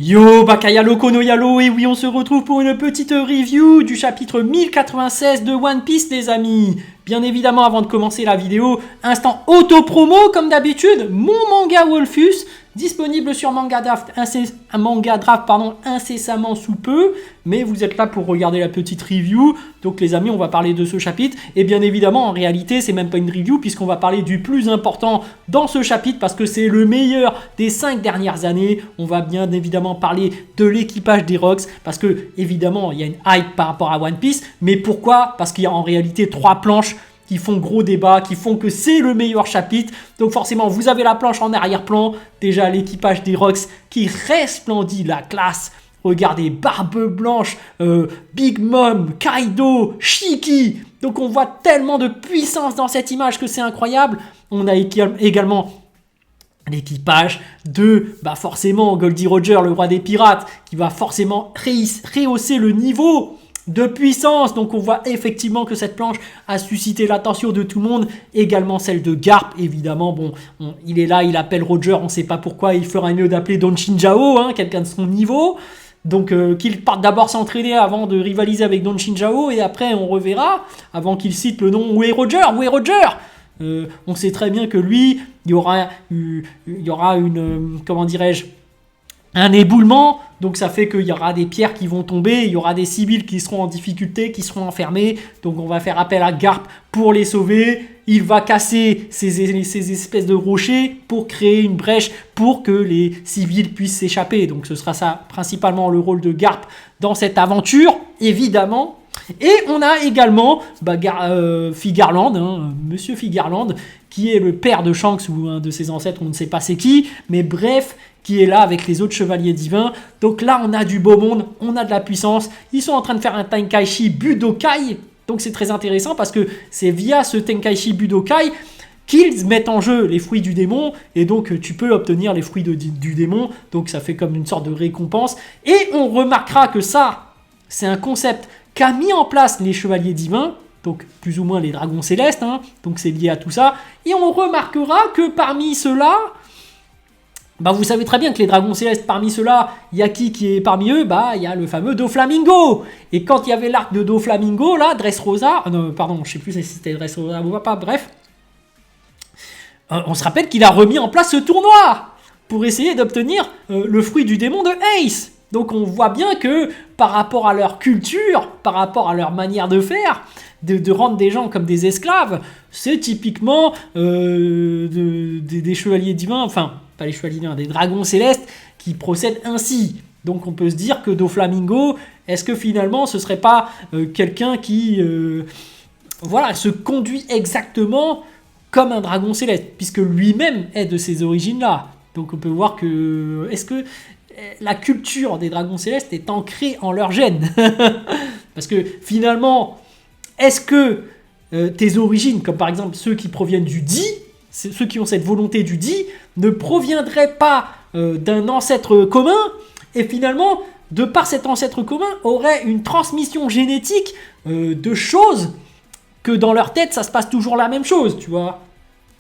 Yo, Bakaya Loco no Yalo, et oui, on se retrouve pour une petite review du chapitre 1096 de One Piece, les amis. Bien évidemment, avant de commencer la vidéo, instant auto-promo, comme d'habitude, mon manga Wolfus, disponible sur Manga Draft incessamment sous peu, mais vous êtes là pour regarder la petite review, donc les amis, on va parler de ce chapitre, et bien évidemment, en réalité, c'est même pas une review, puisqu'on va parler du plus important dans ce chapitre, parce que c'est le meilleur des 5 dernières années. On va bien évidemment parler de l'équipage des Rocks, parce que, évidemment, il y a une hype par rapport à One Piece, mais pourquoi? Parce qu'il y a en réalité 3 planches qui font gros débat, qui font que c'est le meilleur chapitre. Donc forcément, vous avez la planche en arrière-plan. Déjà, l'équipage des Rocks qui resplendit la classe. Regardez, Barbe Blanche, Big Mom, Kaido, Shiki. Donc on voit tellement de puissance dans cette image que c'est incroyable. On a également l'équipage de, forcément, Goldie Roger, le roi des pirates, qui va forcément rehausser le niveau de puissance. Donc on voit effectivement que cette planche a suscité l'attention de tout le monde, également celle de Garp, évidemment. Bon, il est là, il appelle Roger, on ne sait pas pourquoi, il fera mieux d'appeler Don Shinjao, quelqu'un de son niveau. Donc qu'il parte d'abord s'entraîner avant de rivaliser avec Don Shinjao, et après on reverra, avant qu'il cite le nom. Où est Roger? Où est Roger? On sait très bien que lui, il y aura une, comment dirais-je, un éboulement, donc ça fait qu'il y aura des pierres qui vont tomber, il y aura des civils qui seront en difficulté, qui seront enfermés, donc on va faire appel à Garp pour les sauver. Il va casser ces espèces de rochers pour créer une brèche pour que les civils puissent s'échapper, donc ce sera ça principalement le rôle de Garp dans cette aventure, évidemment. Et on a également Figarland, Monsieur Figarland, qui est le père de Shanks ou un de ses ancêtres, on ne sait pas c'est qui, mais bref, qui est là avec les autres chevaliers divins. Donc là, on a du beau monde, on a de la puissance. Ils sont en train de faire un Tenkaichi Budokai, donc c'est très intéressant parce que c'est via ce Tenkaichi Budokai qu'ils mettent en jeu les fruits du démon, et donc tu peux obtenir les fruits du démon, donc ça fait comme une sorte de récompense. Et on remarquera que ça, c'est un concept qu'a mis en place les chevaliers divins, donc plus ou moins les dragons célestes, donc c'est lié à tout ça. Et on remarquera que parmi ceux-là, vous savez très bien que les dragons célestes, parmi ceux-là, il y a qui est parmi eux? Il y a le fameux Doflamingo. Et quand il y avait l'arc de Doflamingo, là, Dressrosa, pardon, je sais plus si c'était Dressrosa ou pas, bref, on se rappelle qu'il a remis en place ce tournoi pour essayer d'obtenir le fruit du démon de Ace. Donc on voit bien que par rapport à leur culture, par rapport à leur manière de faire, de rendre des gens comme des esclaves, c'est typiquement des chevaliers divins, enfin pas les chevaliers divins, des dragons célestes qui procèdent ainsi. Donc on peut se dire que Doflamingo, est-ce que finalement ce serait pas quelqu'un qui se conduit exactement comme un dragon céleste, puisque lui-même est de ces origines-là. Donc on peut voir que est-ce que la culture des dragons célestes est ancrée en leur gène? Parce que finalement, est-ce que tes origines, comme par exemple ceux qui proviennent du Di, ceux qui ont cette volonté du Di, ne proviendraient pas d'un ancêtre commun, et finalement, de par cet ancêtre commun, auraient une transmission génétique de choses que dans leur tête, ça se passe toujours la même chose, tu vois?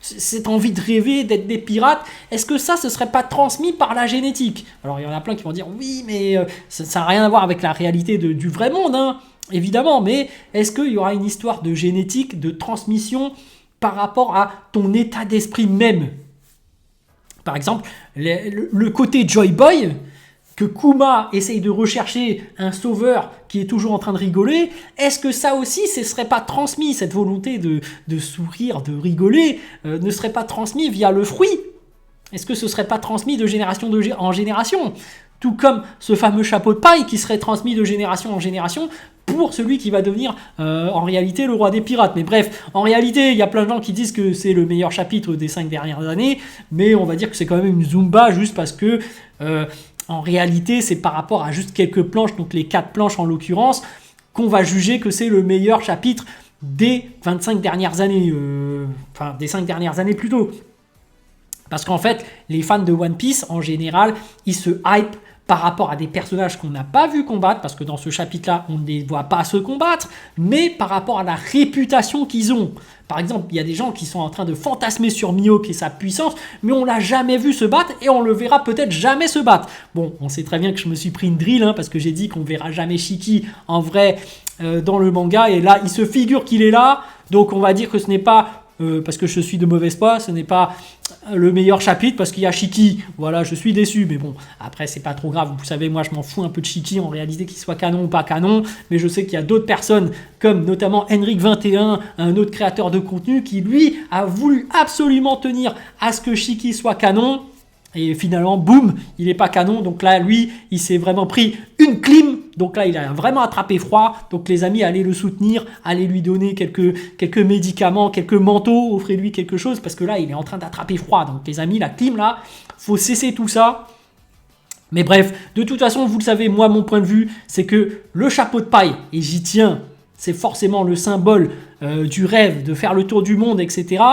Cette envie de rêver, d'être des pirates, est-ce que ça, ce serait pas transmis par la génétique? Alors il y en a plein qui vont dire oui, mais ça n'a rien à voir avec la réalité du vrai monde, évidemment, mais est-ce qu'il y aura une histoire de génétique, de transmission par rapport à ton état d'esprit même? Par exemple, le côté Joy Boy, que Kuma essaye de rechercher un sauveur qui est toujours en train de rigoler, est-ce que ça aussi, ce ne serait pas transmis, cette volonté de sourire, de rigoler, ne serait pas transmis via le fruit? Est-ce que ce ne serait pas transmis de génération en génération? Tout comme ce fameux chapeau de paille qui serait transmis de génération en génération pour celui qui va devenir en réalité le roi des pirates. Mais bref, en réalité, il y a plein de gens qui disent que c'est le meilleur chapitre des 5 dernières années, mais on va dire que c'est quand même une Zumba juste parce que en réalité, c'est par rapport à juste quelques planches, donc les 4 planches en l'occurrence, qu'on va juger que c'est le meilleur chapitre des 25 dernières années, des 5 dernières années plutôt. Parce qu'en fait, les fans de One Piece, en général, ils se hype par rapport à des personnages qu'on n'a pas vu combattre, parce que dans ce chapitre-là, on ne les voit pas se combattre, mais par rapport à la réputation qu'ils ont. Par exemple, il y a des gens qui sont en train de fantasmer sur Mihawk et sa puissance, mais on l'a jamais vu se battre et on le verra peut-être jamais se battre. Bon, on sait très bien que je me suis pris une drill, parce que j'ai dit qu'on verra jamais Shiki en vrai dans le manga, et là, il se figure qu'il est là, donc on va dire que ce n'est pas... parce que je suis de mauvaise foi, ce n'est pas le meilleur chapitre parce qu'il y a Shiki. Voilà, je suis déçu, mais bon, après c'est pas trop grave. Vous savez, moi je m'en fous un peu de Shiki en réalité, qu'il soit canon ou pas canon, mais je sais qu'il y a d'autres personnes, comme notamment Henrik21, un autre créateur de contenu, qui lui a voulu absolument tenir à ce que Shiki soit canon. Et finalement, boum, il n'est pas canon. Donc là, lui, il s'est vraiment pris une clim. Donc là, il a vraiment attrapé froid. Donc les amis, allez le soutenir, allez lui donner quelques médicaments, quelques manteaux, offrez-lui quelque chose. Parce que là, il est en train d'attraper froid. Donc les amis, la clim là, faut cesser tout ça. Mais bref, de toute façon, vous le savez, moi, mon point de vue, c'est que le chapeau de paille, et j'y tiens, c'est forcément le symbole du rêve de faire le tour du monde, etc.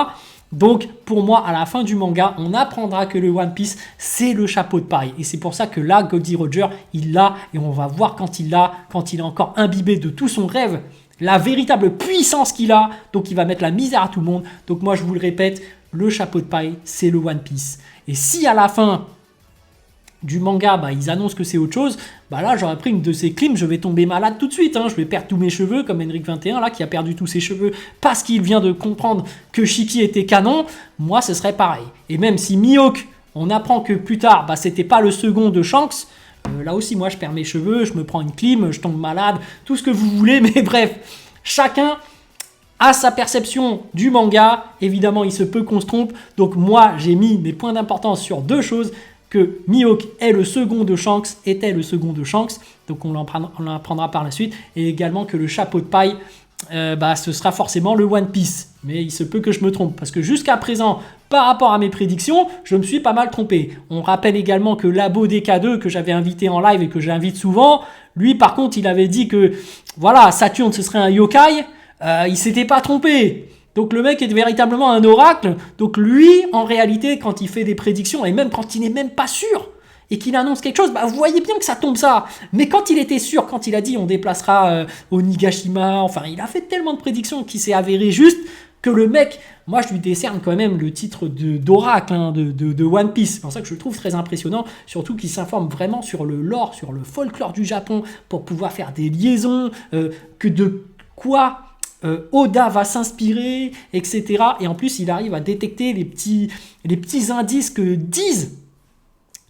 Donc pour moi, à la fin du manga, on apprendra que le One Piece, c'est le chapeau de paille. Et c'est pour ça que là, Goldie Roger, il l'a, et on va voir quand il l'a, quand il est encore imbibé de tout son rêve, la véritable puissance qu'il a. Donc il va mettre la misère à tout le monde. Donc moi, je vous le répète, le chapeau de paille, c'est le One Piece. Et si à la fin du manga, ils annoncent que c'est autre chose, là j'aurais pris une de ces clims, je vais tomber malade tout de suite, je vais perdre tous mes cheveux, comme Henrik21 là, qui a perdu tous ses cheveux parce qu'il vient de comprendre que Shiki était canon. Moi ce serait pareil. Et même si Mihawk, on apprend que plus tard, c'était pas le second de Shanks, là aussi moi je perds mes cheveux, je me prends une clim, je tombe malade, tout ce que vous voulez, mais bref, chacun a sa perception du manga. Évidemment il se peut qu'on se trompe, donc moi j'ai mis mes points d'importance sur deux choses: que Mihawk est le second de Shanks, était le second de Shanks, donc on l'apprendra par la suite, et également que le chapeau de paille, ce sera forcément le One Piece. Mais il se peut que je me trompe, parce que jusqu'à présent, par rapport à mes prédictions, je me suis pas mal trompé. On rappelle également que Labo DK2, que j'avais invité en live et que j'invite souvent, lui par contre, il avait dit que voilà, Saturne ce serait un yokai, il s'était pas trompé. Donc le mec est véritablement un oracle. Donc lui, en réalité, quand il fait des prédictions, et même quand il n'est même pas sûr, et qu'il annonce quelque chose, vous voyez bien que ça tombe ça. Mais quand il était sûr, quand il a dit on déplacera au Nigashima, enfin il a fait tellement de prédictions qui s'est avéré juste que le mec, moi je lui décerne quand même le titre d'oracle de One Piece. C'est pour ça que je le trouve très impressionnant, surtout qu'il s'informe vraiment sur le lore, sur le folklore du Japon, pour pouvoir faire des liaisons, que de quoi Oda va s'inspirer, etc. Et en plus, il arrive à détecter les petits indices que disent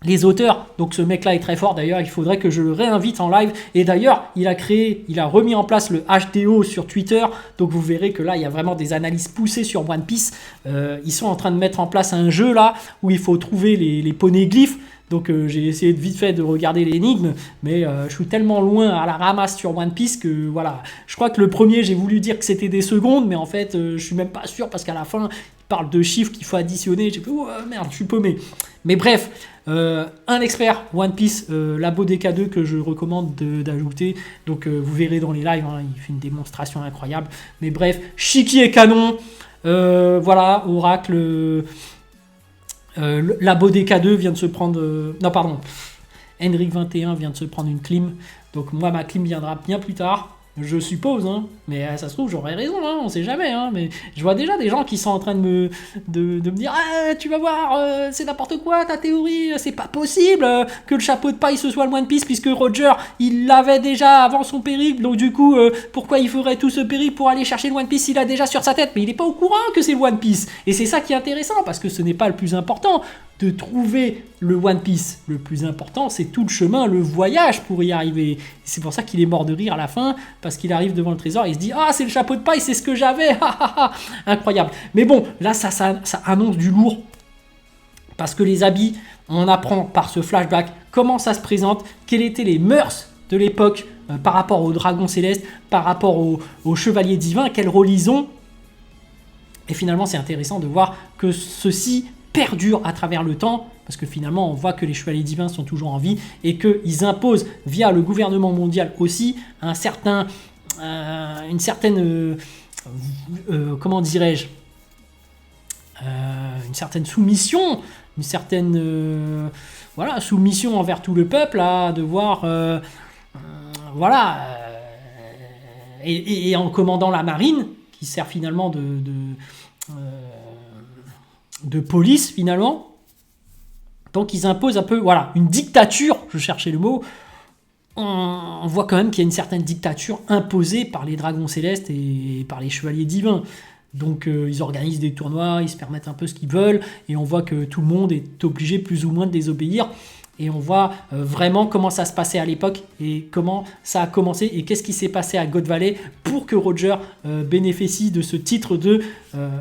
les auteurs. Donc ce mec-là est très fort. D'ailleurs, il faudrait que je le réinvite en live. Et d'ailleurs, il a remis en place le HDO sur Twitter. Donc vous verrez que là, il y a vraiment des analyses poussées sur One Piece. Ils sont en train de mettre en place un jeu là où il faut trouver les poneglyphes. Donc j'ai essayé de vite fait de regarder l'énigme, mais je suis tellement loin à la ramasse sur One Piece que voilà. Je crois que le premier, j'ai voulu dire que c'était des secondes, mais en fait, je suis même pas sûr parce qu'à la fin, il parle de chiffres qu'il faut additionner. J'ai fait, oh merde, je suis paumé. Mais bref, un expert One Piece, Labo DK2, que je recommande d'ajouter. Donc vous verrez dans les lives, il fait une démonstration incroyable. Mais bref, Shiki est canon. Voilà, Oracle... Labo DK2 vient de se prendre... Henrik21 vient de se prendre une clim. Donc moi, ma clim viendra bien plus tard. Je suppose, mais ça se trouve, j'aurais raison, on sait jamais. Mais je vois déjà des gens qui sont en train de me dire « Ah, tu vas voir, c'est n'importe quoi ta théorie, c'est pas possible que le chapeau de paille ce soit le One Piece puisque Roger, il l'avait déjà avant son périple, donc du coup, pourquoi il ferait tout ce périple pour aller chercher le One Piece s'il a déjà sur sa tête ?» Mais il n'est pas au courant que c'est le One Piece. Et c'est ça qui est intéressant, parce que ce n'est pas le plus important de trouver le One Piece. Le plus important, c'est tout le chemin, le voyage pour y arriver. C'est pour ça qu'il est mort de rire à la fin, parce qu'il arrive devant le trésor et il se dit « Ah, c'est le chapeau de paille, c'est ce que j'avais !» Incroyable. Mais bon, là, ça annonce du lourd. Parce que les habits, on apprend par ce flashback comment ça se présente, quelles étaient les mœurs de l'époque par rapport aux dragons célestes, par rapport aux chevaliers divins, quel rôle ils ont. Et finalement, c'est intéressant de voir que ceci perdure à travers le temps, parce que finalement on voit que les chevaliers divins sont toujours en vie et qu'ils imposent via le gouvernement mondial aussi une certaine comment dirais-je, une certaine soumission une certaine voilà, soumission envers tout le peuple, à devoir voilà, et en commandant la marine, qui sert finalement de police finalement. Donc ils imposent un peu, voilà, une dictature, je cherchais le mot. On voit quand même qu'il y a une certaine dictature imposée par les dragons célestes et par les chevaliers divins. Donc ils organisent des tournois, ils se permettent un peu ce qu'ils veulent, et on voit que tout le monde est obligé plus ou moins de les obéir. Et on voit vraiment comment ça se passait à l'époque, et comment ça a commencé, et qu'est-ce qui s'est passé à God Valley pour que Roger bénéficie de ce titre de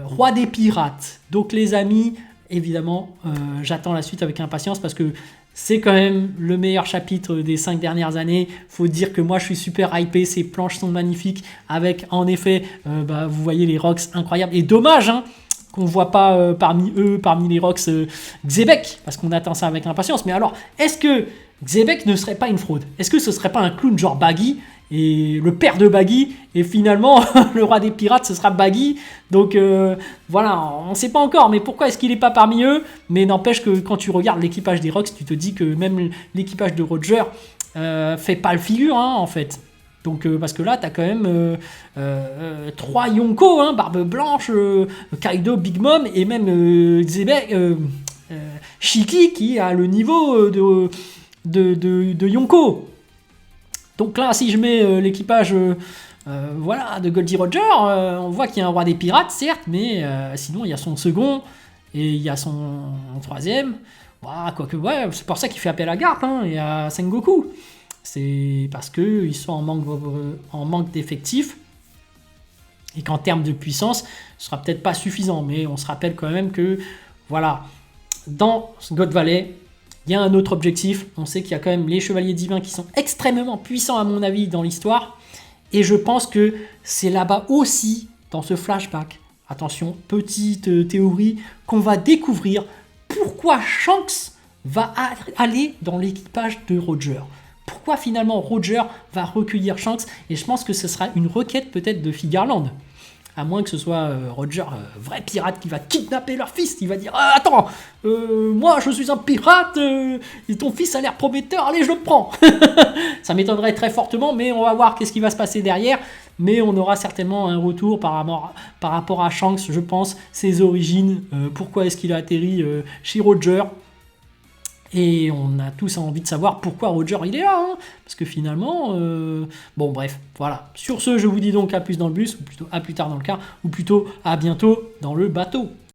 roi des pirates. Donc les amis, évidemment, j'attends la suite avec impatience, parce que c'est quand même le meilleur chapitre des 5 dernières années. Faut dire que moi je suis super hypé, ces planches sont magnifiques, avec en effet, vous voyez les rocks incroyables. Et dommage qu'on ne voit pas parmi les rocks, Xebec, parce qu'on attend ça avec impatience. Mais alors, est-ce que Xebec ne serait pas une fraude? Est-ce que ce serait pas un clown genre Baggy, et le père de Baggy, et finalement le roi des pirates ce sera Baggy? Donc voilà, on ne sait pas encore, mais pourquoi est-ce qu'il n'est pas parmi eux? Mais n'empêche que quand tu regardes l'équipage des Rocks, tu te dis que même l'équipage de Roger fait pas le figure, en fait. Donc parce que là, tu as quand même 3 Yonko, Barbe Blanche, Kaido, Big Mom, et même Shiki, qui a le niveau de Yonko. Donc là, si je mets l'équipage voilà, de Goldie Roger, on voit qu'il y a un roi des pirates, certes, mais sinon il y a son second et il y a son troisième. Bah, quoique, ouais, c'est pour ça qu'il fait appel à Garp et à Sengoku. C'est parce qu'ils sont en manque d'effectifs, et qu'en termes de puissance, ce sera peut-être pas suffisant. Mais on se rappelle quand même que, voilà, dans God Valley, il y a un autre objectif. On sait qu'il y a quand même les chevaliers divins qui sont extrêmement puissants, à mon avis, dans l'histoire. Et je pense que c'est là-bas aussi, dans ce flashback, attention, petite théorie, qu'on va découvrir pourquoi Shanks va aller dans l'équipage de Roger. Pourquoi finalement Roger va recueillir Shanks. Et je pense que ce sera une requête peut-être de Figarland. À moins que ce soit Roger, vrai pirate, qui va kidnapper leur fils. Il va dire attends, moi je suis un pirate, et ton fils a l'air prometteur, allez je le prends. Ça m'étonnerait très fortement, mais on va voir qu'est-ce qui va se passer derrière. Mais on aura certainement un retour par rapport à Shanks, je pense, ses origines, pourquoi est-ce qu'il a atterri chez Roger. Et on a tous envie de savoir pourquoi Roger il est là, parce que finalement, bon bref, voilà. Sur ce, je vous dis donc à plus dans le bus, ou plutôt à plus tard dans le car, ou plutôt à bientôt dans le bateau.